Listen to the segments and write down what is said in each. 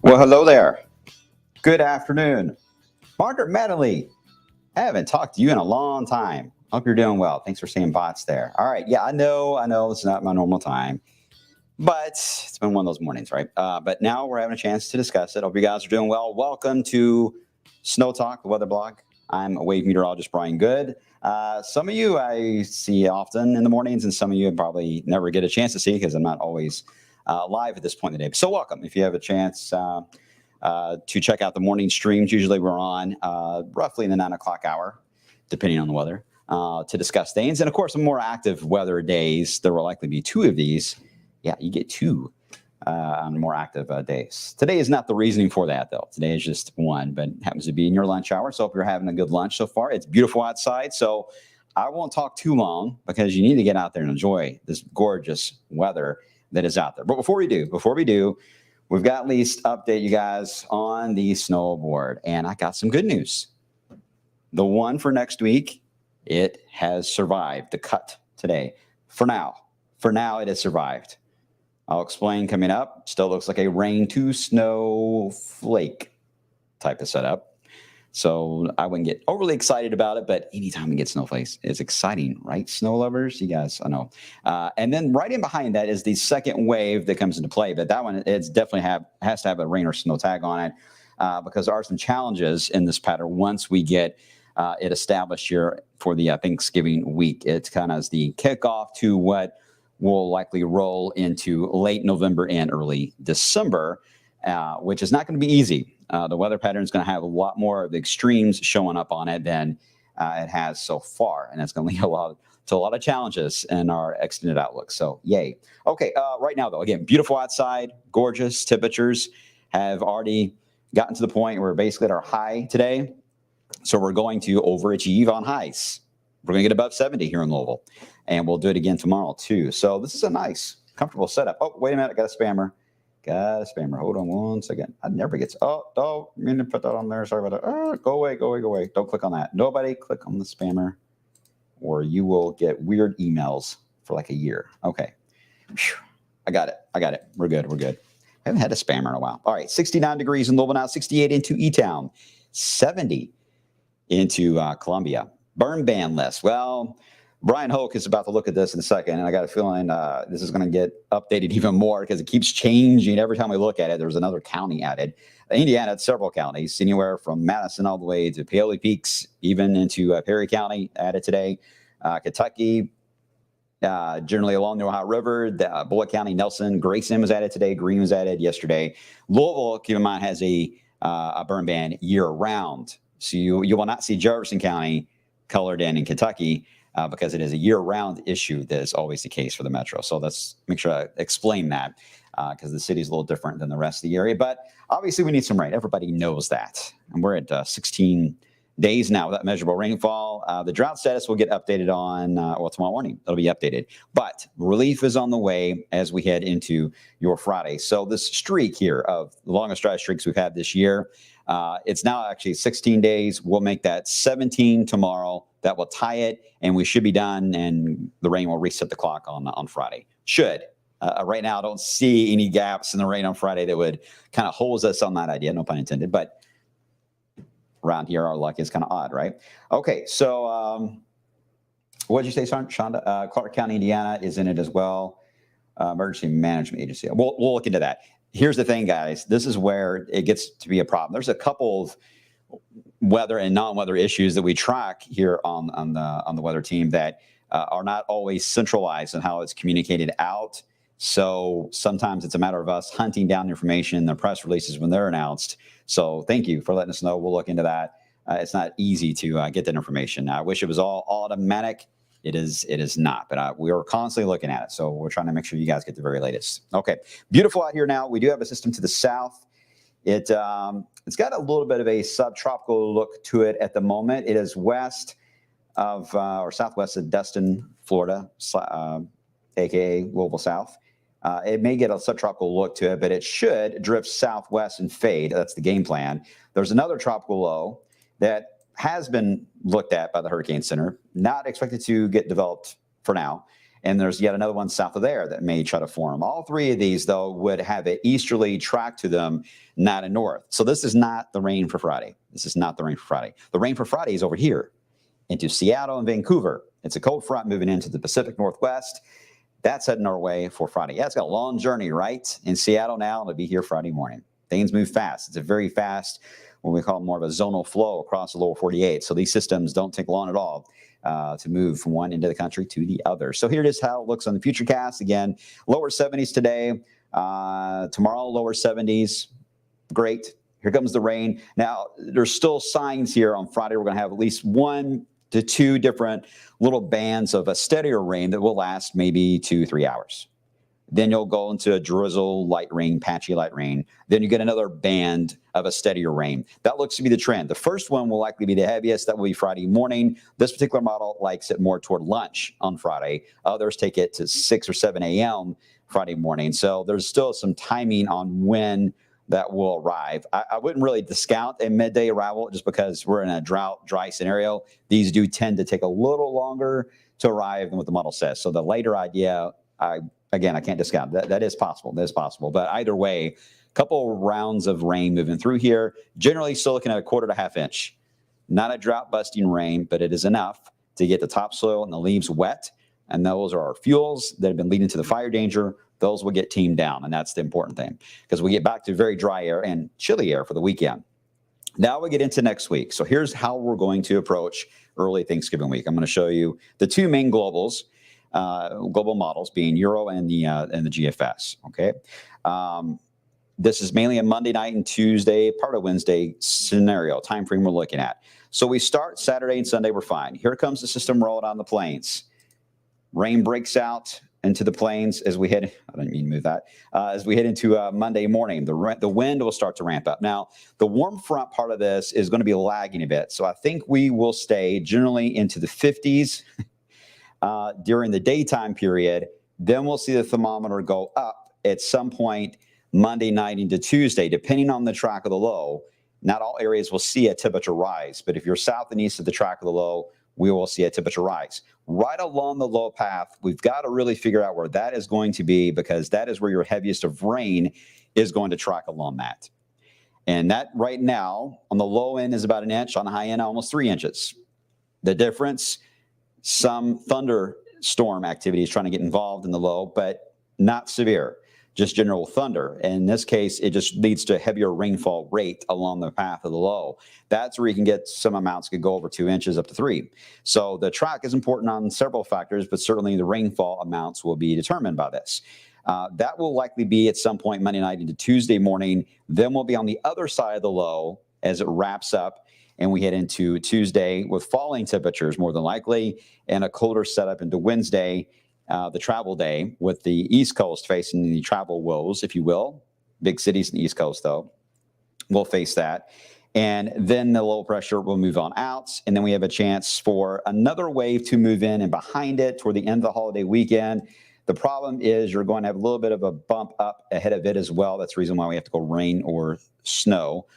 Well, hello there. Good afternoon. Margaret Medley. I haven't talked to you in a long time. Hope you're doing well. Thanks for saying bots there. All right. Yeah, I know it's not my normal time, but it's been one of those mornings, right? But now we're having a chance to discuss it. Hope you guys are doing well. Welcome to SnowTALK, the weather blog. I'm wave meteorologist Brian Good. Some of you I see often in the mornings, and some of you I probably never get a chance to see because I'm not always live at this point in the day. So welcome. If you have a chance to check out the morning streams, usually we're on roughly in the 9 o'clock hour, depending on the weather, to discuss things. And of course, the more active weather days, there will likely be 2 of these. Yeah, you get 2 on more active days. Today is not the reasoning for that, though. Today is just 1, but it happens to be in your lunch hour. So hope you're having a good lunch so far. It's beautiful outside, so I won't talk too long because you need to get out there and enjoy this gorgeous weather that is out there. But before we do, we've got at least update you guys on the snowboard, and I got some good news. The one for next week, it has survived the cut today. For now, it has survived. I'll explain coming up. Still looks like a rain to snowflake type of setup. So I wouldn't get overly excited about it, but anytime we get snowflakes, it's exciting, right? Snow lovers, you guys, I know. And then right in behind that is the second wave that comes into play. But that one, it's definitely has to have a rain or snow tag on it because there are some challenges in this pattern once we get it established here for the Thanksgiving week. It's kind of the kickoff to what will likely roll into late November and early December, which is not going to be easy. The weather pattern is going to have a lot more of the extremes showing up on it than it has so far. And that's going to lead to a lot of challenges in our extended outlook. So yay. Okay, right now, though, again, beautiful outside, gorgeous. Temperatures have already gotten to the point where we're basically at our high today. So we're going to overachieve on highs. We're going to get above 70 here in Louisville. And we'll do it again tomorrow, too. So this is a nice, comfortable setup. Oh, wait a minute. I got a spammer. Hold on one second. I never get. Oh, I mean to put that on there. Sorry about that. Oh, go away. Don't click on that. Nobody click on the spammer, or you will get weird emails for like a year. Okay. Whew. I got it. We're good. Haven't had a spammer in a while. All right, 69 degrees in Louisville now, 68 into E-Town, 70 into Columbia. Burn ban list. Well, Brian Hoke is about to look at this in a second, and I got a feeling this is going to get updated even more because it keeps changing. Every time we look at it, there's another county added. Indiana had several counties, anywhere from Madison all the way to Paoli Peaks, even into Perry County added today. Kentucky, generally along the Ohio River, Bullitt County, Nelson, Grayson was added today. Green was added yesterday. Louisville, keep in mind, has a burn ban year-round. So you will not see Jefferson County colored in Kentucky because it is a year-round issue. That is always the case for the metro. So let's make sure I explain that because the city is a little different than the rest of the area. But obviously we need some rain. Everybody knows that. And we're at 16 days now without measurable rainfall. The drought status will get updated on, tomorrow morning. It'll be updated. But relief is on the way as we head into your Friday. So this streak here of the longest dry streaks we've had this year, it's now actually 16 days. We'll make that 17 tomorrow. That will tie it, and we should be done, and the rain will reset the clock on Friday. Should. Right now, I don't see any gaps in the rain on Friday that would kind of hold us on that idea, no pun intended, but around here, our luck is kind of odd, right? Okay, so what did you say, Shonda? Clark County, Indiana is in it as well. Emergency Management Agency. We'll look into that. Here's the thing, guys. This is where it gets to be a problem. There's a couple of weather and non-weather issues that we track here on the weather team that are not always centralized in how it's communicated out. So sometimes it's a matter of us hunting down information in the press releases when they're announced. So thank you for letting us know. We'll look into that. It's not easy to get that information. I wish it was all automatic. It is not, but we are constantly looking at it. So we're trying to make sure you guys get the very latest. Okay, beautiful out here now. We do have a system to the south. It's got a little bit of a subtropical look to it at the moment. It is west of or southwest of Destin, Florida, aka Louisville South. It may get a subtropical look to it, but it should drift southwest and fade. That's the game plan. There's another tropical low that has been looked at by the Hurricane Center, not expected to get developed for now. And there's yet another one south of there that may try to form. All three of these, though, would have an easterly track to them, not a north. So this is not the rain for Friday. This is not the rain for Friday. The rain for Friday is over here into Seattle and Vancouver. It's a cold front moving into the Pacific Northwest. That's heading our way for Friday. Yeah, it's got a long journey, right? In Seattle now, it'll be here Friday morning. Things move fast. It's a very fast, what we call more of a zonal flow across the lower 48. So these systems don't take long at all to move from one end of the country to the other. So here it is how it looks on the futurecast. Again, lower 70s today. Tomorrow, lower 70s. Great. Here comes the rain. Now, there's still signs here on Friday. We're going to have at least 1 to 2 different little bands of a steadier rain that will last maybe 2-3 hours. Then you'll go into a drizzle, light rain, patchy light rain. Then you get another band of a steadier rain. That looks to be the trend. The first one will likely be the heaviest. That will be Friday morning. This particular model likes it more toward lunch on Friday. Others take it to 6 or 7 a.m. Friday morning. So there's still some timing on when that will arrive. I wouldn't really discount a midday arrival just because we're in a drought, dry scenario. These do tend to take a little longer to arrive than what the model says. So the later idea, Again, I can't discount that. That is possible. That is possible. But either way, a couple rounds of rain moving through here. Generally still looking at a 1/4 to 1/2 inch. Not a drought-busting rain, but it is enough to get the topsoil and the leaves wet. And those are our fuels that have been leading to the fire danger. Those will get teamed down, and that's the important thing because we get back to very dry air and chilly air for the weekend. Now we get into next week. So here's how we're going to approach early Thanksgiving week. I'm going to show you the two main global models being Euro and the GFS. Okay. This is mainly a Monday night and Tuesday, part of Wednesday scenario, time frame we're looking at. So we start Saturday and Sunday, we're fine. Here comes the system rolling on the plains. Rain breaks out into the plains as we head, I didn't mean to move that, as we head into Monday morning. The wind will start to ramp up. Now, the warm front part of this is going to be lagging a bit. So I think we will stay generally into the 50s during the daytime period. Then we'll see the thermometer go up at some point Monday night into Tuesday, depending on the track of the low. Not all areas will see a temperature rise, but if you're south and east of the track of the low, we will see a temperature rise. Right along the low path, we've got to really figure out where that is going to be, because that is where your heaviest of rain is going to track along that. And that right now on the low end is about 1 inch, on the high end almost 3 inches. The difference, some thunderstorm activity is trying to get involved in the low, but not severe, just general thunder. In this case, it just leads to a heavier rainfall rate along the path of the low. That's where you can get some amounts could go over 2 inches up to 3. So the track is important on several factors, but certainly the rainfall amounts will be determined by this. That will likely be at some point Monday night into Tuesday morning. Then we'll be on the other side of the low as it wraps up, and we head into Tuesday with falling temperatures more than likely, and a colder setup into Wednesday, the travel day, with the East Coast facing the travel woes, if you will. Big cities in the East Coast, though, will face that. And then the low pressure will move on out, and then we have a chance for another wave to move in and behind it toward the end of the holiday weekend. The problem is you're going to have a little bit of a bump up ahead of it as well. That's the reason why we have to go rain or snow.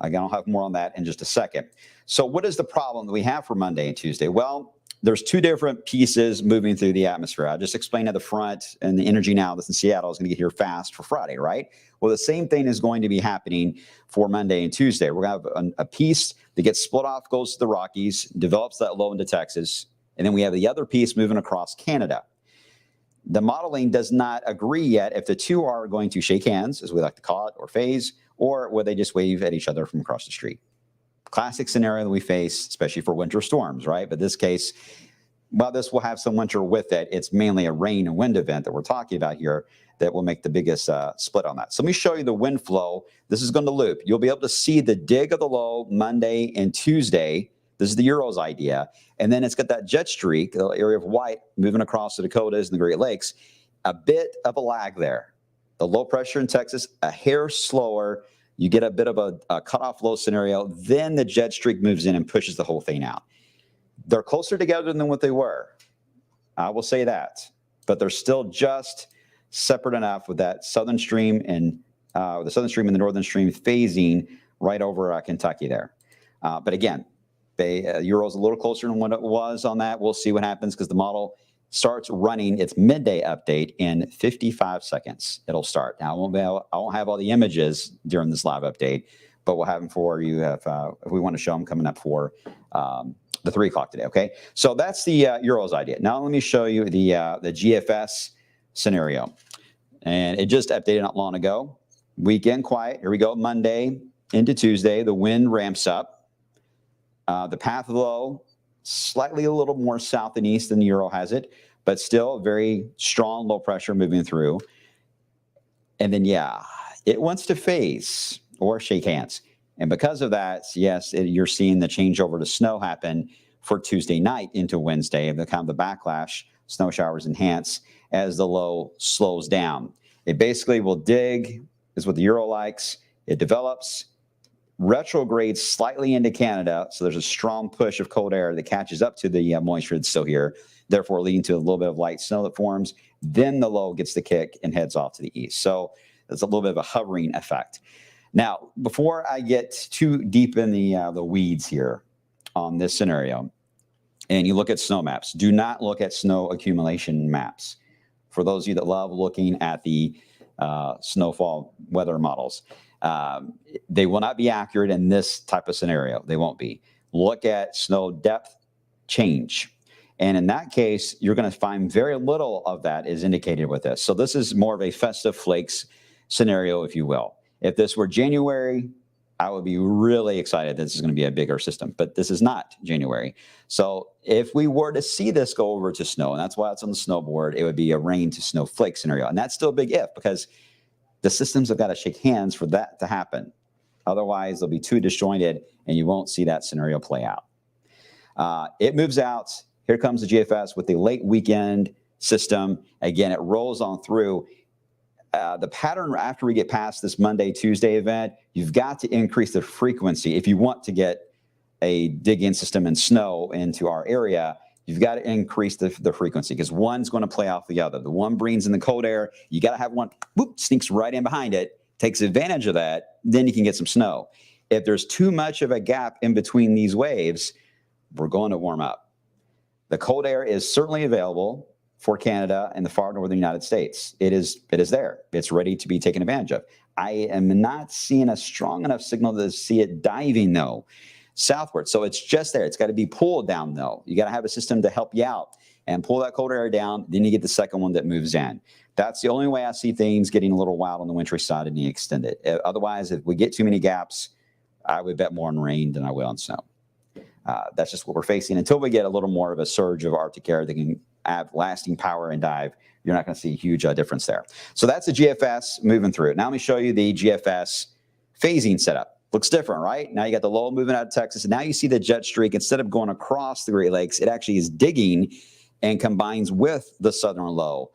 Again, I'll have more on that in just a second. So what is the problem that we have for Monday and Tuesday? Well, there's two different pieces moving through the atmosphere. I just explained at the front, and the energy now that's in Seattle is going to get here fast for Friday, right? Well, the same thing is going to be happening for Monday and Tuesday. We're going to have a piece that gets split off, goes to the Rockies, develops that low into Texas, and then we have the other piece moving across Canada. The modeling does not agree yet if the two are going to shake hands, as we like to call it, or phase, or will they just wave at each other from across the street. Classic scenario that we face, especially for winter storms, right? But this case, while this will have some winter with it, it's mainly a rain and wind event that we're talking about here that will make the biggest split on that. So let me show you the wind flow. This is going to loop. You'll be able to see the dig of the low Monday and Tuesday. This is the Euro's idea. And then it's got that jet streak, the area of white, moving across the Dakotas and the Great Lakes. A bit of a lag there. The low pressure in Texas, a hair slower. You get a bit of a cutoff low scenario. Then the jet streak moves in and pushes the whole thing out. They're closer together than what they were. I will say that. But they're still just separate enough with that southern stream and the southern stream and the northern stream phasing right over Kentucky there. But again, Euro's a little closer than what it was on that. We'll see what happens because the model starts running its midday update in 55 seconds. It'll start. Now, I won't have all the images during this live update, but we'll have them for you if we want to show them coming up for the 3 o'clock today, okay? So that's the Euro's idea. Now let me show you the GFS scenario. And it just updated not long ago. Weekend quiet. Here we go. Monday into Tuesday. The wind ramps up. The path low, slightly a little more south and east than the Euro has it, but still very strong low pressure moving through. And then, yeah, it wants to phase or shake hands. And because of that, yes, you're seeing the changeover to snow happen for Tuesday night into Wednesday, the kind of the backlash, snow showers enhance as the low slows down. It basically will dig, is what the Euro likes. It develops, retrogrades slightly into Canada, so there's a strong push of cold air that catches up to the moisture that's still here, therefore leading to a little bit of light snow that forms. Then the low gets the kick and heads off to the east. So there's a little bit of a hovering effect. Now, before I get too deep in the weeds here on this scenario, and you look at snow maps, do not look at snow accumulation maps. For those of you that love looking at the snowfall weather models, they will not be accurate in this type of scenario. They won't be. Look at snow depth change. And in that case, you're going to find very little of that is indicated with this. So this is more of a festive flakes scenario, if you will. If this were January, I would be really excited that this is going to be a bigger system, but this is not January. So if we were to see this go over to snow, and that's why it's on the snowboard, it would be a rain to snowflake scenario. And that's still a big if, because the systems have got to shake hands for that to happen. Otherwise, they'll be too disjointed, and you won't see that scenario play out. It moves out. Here comes the GFS with the late weekend system. Again, it rolls on through. The pattern after we get past this Monday, Tuesday event, you've got to increase the frequency. If you want to get a dig-in system and snow into our area, you've got to increase the frequency because one's going to play off the other. The one brings in the cold air. You got to have one, whoop, sneaks right in behind it, takes advantage of that, then you can get some snow. If there's too much of a gap in between these waves, we're going to warm up. The cold air is certainly available for Canada and the far northern United States. It is there. It's ready to be taken advantage of. I am not seeing a strong enough signal to see it diving, though, southward. So it's just there. It's got to be pulled down, though. You got to have a system to help you out and pull that colder air down. Then you get the second one that moves in. That's the only way I see things getting a little wild on the wintry side and you extend it. Otherwise, if we get too many gaps, I would bet more on rain than I will on snow. That's just what we're facing. Until we get a little more of a surge of Arctic air that can have lasting power and dive, you're not going to see a huge difference there. So that's the GFS moving through. Now let me show you the GFS phasing setup. Looks different, right? Now you got the low moving out of Texas. And now you see the jet streak, instead of going across the Great Lakes, it actually is digging and combines with the southern low.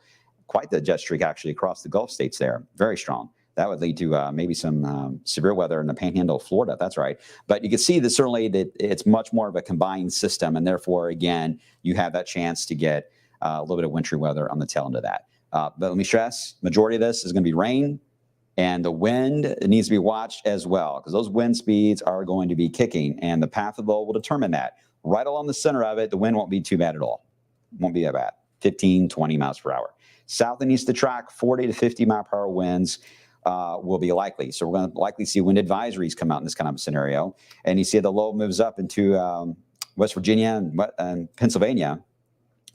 Quite the jet streak actually across the Gulf states there. Very strong. That would lead to maybe some severe weather in the panhandle of Florida. That's right. But you can see that certainly that it's much more of a combined system. And therefore, again, you have that chance to get a little bit of wintry weather on the tail end of that. But let me stress, majority of this is going to be rain. And the wind needs to be watched as well, because those wind speeds are going to be kicking. And the path of the low will determine that. Right along the center of it, the wind won't be too bad at all. Won't be that bad. 15, 20 miles per hour. South and east of the track, 40 to 50 mile per hour winds will be likely. So we're going to likely see wind advisories come out in this kind of scenario. And you see the low moves up into West Virginia and Pennsylvania.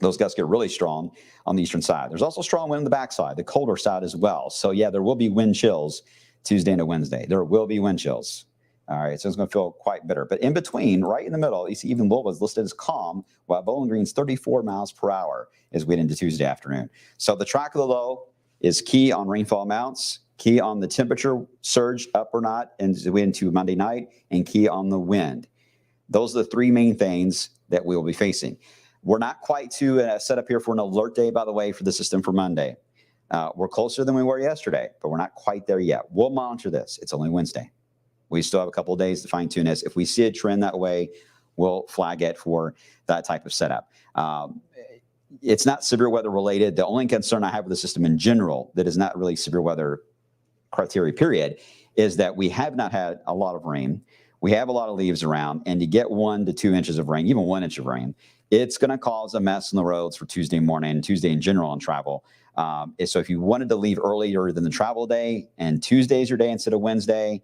Those gusts get really strong on the eastern side. There's also strong wind on the backside, the colder side as well. So yeah, there will be wind chills Tuesday into Wednesday. There will be wind chills. All right, so it's going to feel quite bitter. But in between, right in the middle, you see even Louisville is listed as calm, while Bowling Green's 34 miles per hour as we head into Tuesday afternoon. So the track of the low is key on rainfall amounts, key on the temperature surge up or not as we head into Monday night, and key on the wind. Those are the three main things that we will be facing. We're not quite to set up here for an alert day, by the way, for the system for Monday. We're closer than we were yesterday, but we're not quite there yet. We'll monitor this. It's only Wednesday. We still have a couple of days to fine tune this. If we see a trend that way, we'll flag it for that type of setup. It's not severe weather related. The only concern I have with the system in general that is not really severe weather criteria, period, is that we have not had a lot of rain. We have a lot of leaves around, and to get 1 to 2 inches of rain, even 1 inch of rain, it's going to cause a mess on the roads for Tuesday morning and Tuesday in general on travel. So if you wanted to leave earlier than the travel day and Tuesday is your day instead of Wednesday,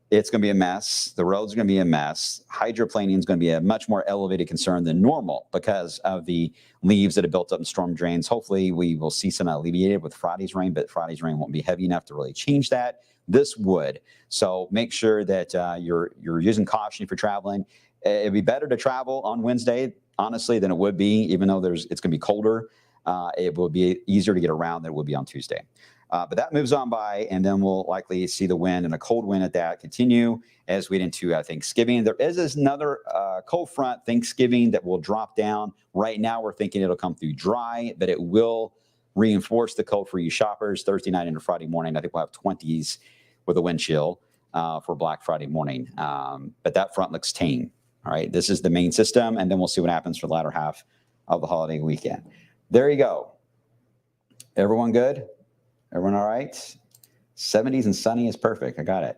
it's going to be a mess. The roads are going to be a mess. Hydroplaning is going to be a much more elevated concern than normal because of the leaves that have built up in storm drains. Hopefully, we will see some alleviated with Friday's rain, but Friday's rain won't be heavy enough to really change that. This would. So make sure that you're using caution if you're traveling. It'd be better to travel on Wednesday, honestly, than it would be, even though it's going to be colder. It will be easier to get around than it would be on Tuesday. But that moves on by, and then we'll likely see the wind and a cold wind at that continue as we get into Thanksgiving. There is another cold front Thanksgiving that will drop down. Right now, we're thinking it'll come through dry, but it will reinforce the cold for you shoppers Thursday night into Friday morning. I think we'll have 20s with a wind chill for Black Friday morning. But that front looks tame. All right, this is the main system, and then we'll see what happens for the latter half of the holiday weekend. There you go. Everyone good? Everyone all right? 70s and sunny is perfect. I got it.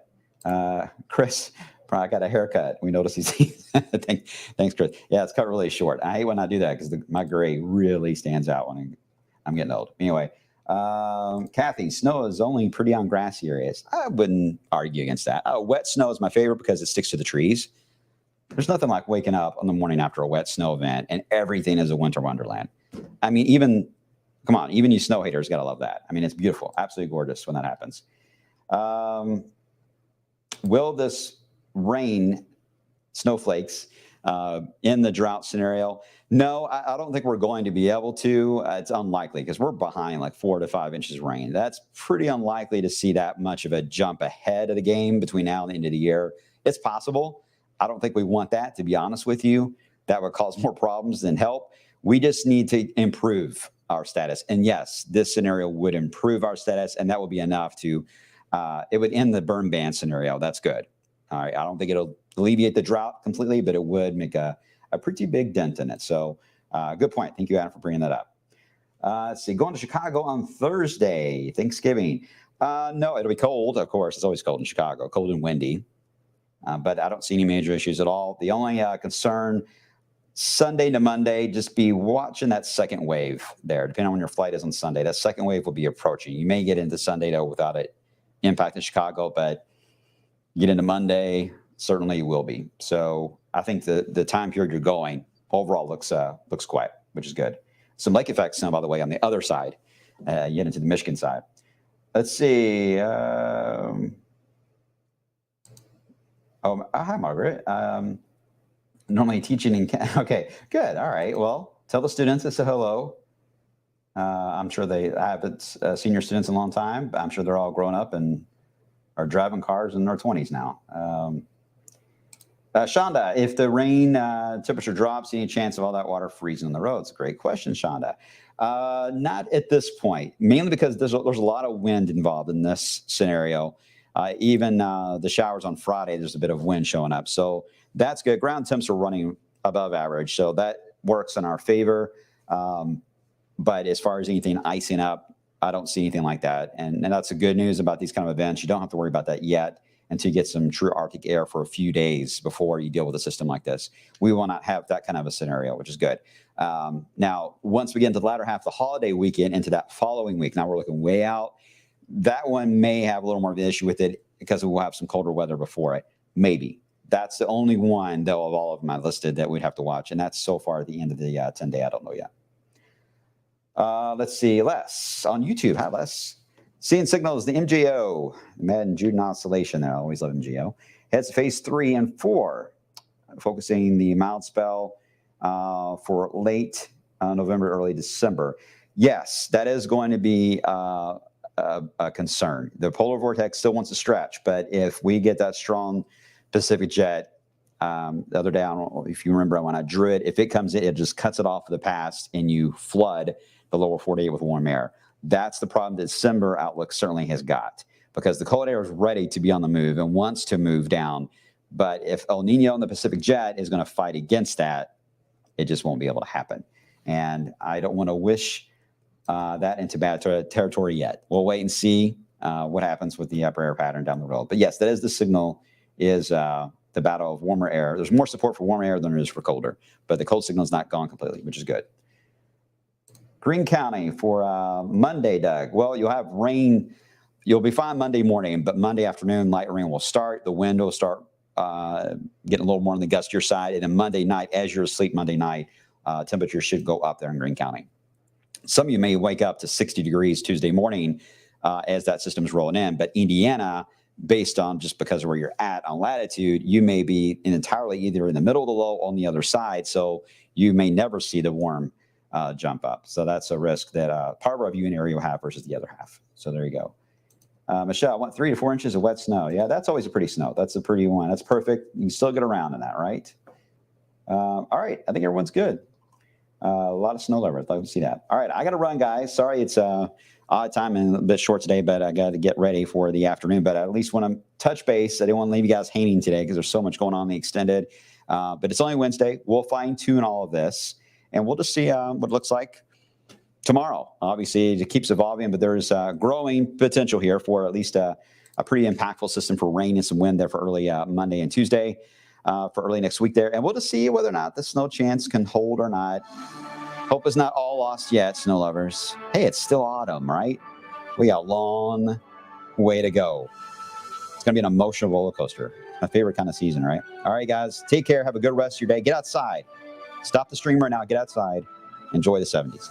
Chris probably got a haircut. We noticed he's Thanks, Chris. Yeah, it's cut really short. I hate when I do that because my gray really stands out when I'm getting old. Anyway, Kathy, snow is only pretty on grassy areas. I wouldn't argue against that. Wet snow is my favorite because it sticks to the trees. There's nothing like waking up on the morning after a wet snow event and everything is a winter wonderland. I mean, even you snow haters got to love that. I mean, it's beautiful, absolutely gorgeous when that happens. Will this rain snowflakes in the drought scenario? No, I don't think we're going to be able to. It's unlikely because we're behind like 4 to 5 inches of rain. That's pretty unlikely to see that much of a jump ahead of the game between now and the end of the year. It's possible. I don't think we want that, to be honest with you. That would cause more problems than help. We just need to improve our status. And yes, this scenario would improve our status, and that would be enough to, it would end the burn ban scenario. That's good. All right. I don't think it'll alleviate the drought completely, but it would make a pretty big dent in it. So good point. Thank you, Adam, for bringing that up. Let's see, going to Chicago on Thursday, Thanksgiving. No, it'll be cold, of course. It's always cold in Chicago, cold and windy. But I don't see any major issues at all. The only concern Sunday to Monday, just be watching that second wave there. Depending on when your flight is on Sunday, that second wave will be approaching. You may get into Sunday, though, without it impacting Chicago, but get into Monday, certainly you will be. So I think the time period you're going overall looks quiet, which is good. Some lake effect snow, by the way, on the other side. You get into the Michigan side. Let's see. Hi, Margaret. Normally teaching in okay, good. All right. Well, tell the students I said hello. I'm sure they haven't senior students in a long time, but I'm sure they're all grown up and are driving cars in their 20s now. Shonda, if the rain temperature drops, any chance of all that water freezing on the roads? Great question, Shonda. Not at this point, mainly because there's a lot of wind involved in this scenario. Even the showers on Friday, there's a bit of wind showing up. So that's good. Ground temps are running above average, so that works in our favor. But as far as anything icing up, I don't see anything like that. And that's the good news about these kind of events. You don't have to worry about that yet until you get some true Arctic air for a few days before you deal with a system like this. We will not have that kind of a scenario, which is good. Now, once we get into the latter half of the holiday weekend into that following week, now we're looking way out. That one may have a little more of an issue with it because we'll have some colder weather before it. Maybe. That's the only one, though, of all of them I listed that we'd have to watch. And that's so far at the end of the 10-day. I don't know yet. Let's see. Les on YouTube. Hi, Les. Seeing signals, the MGO, Madden June oscillation. I always love MGO. Heads to phase 3 and 4, focusing the mild spell for late November, early December. Yes, that is going to be a concern. The polar vortex still wants to stretch, but if we get that strong Pacific jet, the other day, I don't know if you remember when I drew it, if it comes in, it just cuts it off of the past and you flood the lower 48 with warm air. That's the problem that December outlook certainly has got, because the cold air is ready to be on the move and wants to move down. But if El Nino and the Pacific jet is going to fight against that, it just won't be able to happen. And I don't want to wish that into bad territory yet. We'll wait and see what happens with the upper air pattern down the road. But yes, that is the signal, is the battle of warmer air. There's more support for warmer air than there is for colder, but the cold signal is not gone completely, which is good. Greene County for Monday, Doug. Well, you'll have rain. You'll be fine Monday morning, but Monday afternoon, light rain will start. The wind will start getting a little more on the gustier side. And then Monday night, as you're asleep Monday night, temperatures should go up there in Greene County. Some of you may wake up to 60 degrees Tuesday morning as that system is rolling in. But Indiana, based on just because of where you're at on latitude, you may be entirely either in the middle of the low or on the other side. So you may never see the warm jump up. So that's a risk that part of you in area will have versus the other half. So there you go. Michelle, I want 3 to 4 inches of wet snow. Yeah, that's always a pretty snow. That's a pretty one. That's perfect. You can still get around in that, right? All right. I think everyone's good. A lot of snow levers. Love to see that. All right. I got to run, guys. Sorry, it's odd time and a bit short today, but I got to get ready for the afternoon. But I at least want to touch base. I didn't want to leave you guys hanging today because there's so much going on in the extended. But it's only Wednesday. We'll fine tune all of this, and we'll just see what it looks like tomorrow. Obviously, it keeps evolving, but there's growing potential here for at least a pretty impactful system for rain and some wind there for early Monday and Tuesday, for early next week there. And we'll just see whether or not the snow chance can hold or not. Hope is not all lost yet, snow lovers. Hey, it's still autumn, right? We got a long way to go. It's going to be an emotional roller coaster. My favorite kind of season, right? All right, guys, take care. Have a good rest of your day. Get outside. Stop the stream right now. Get outside. Enjoy the 70s.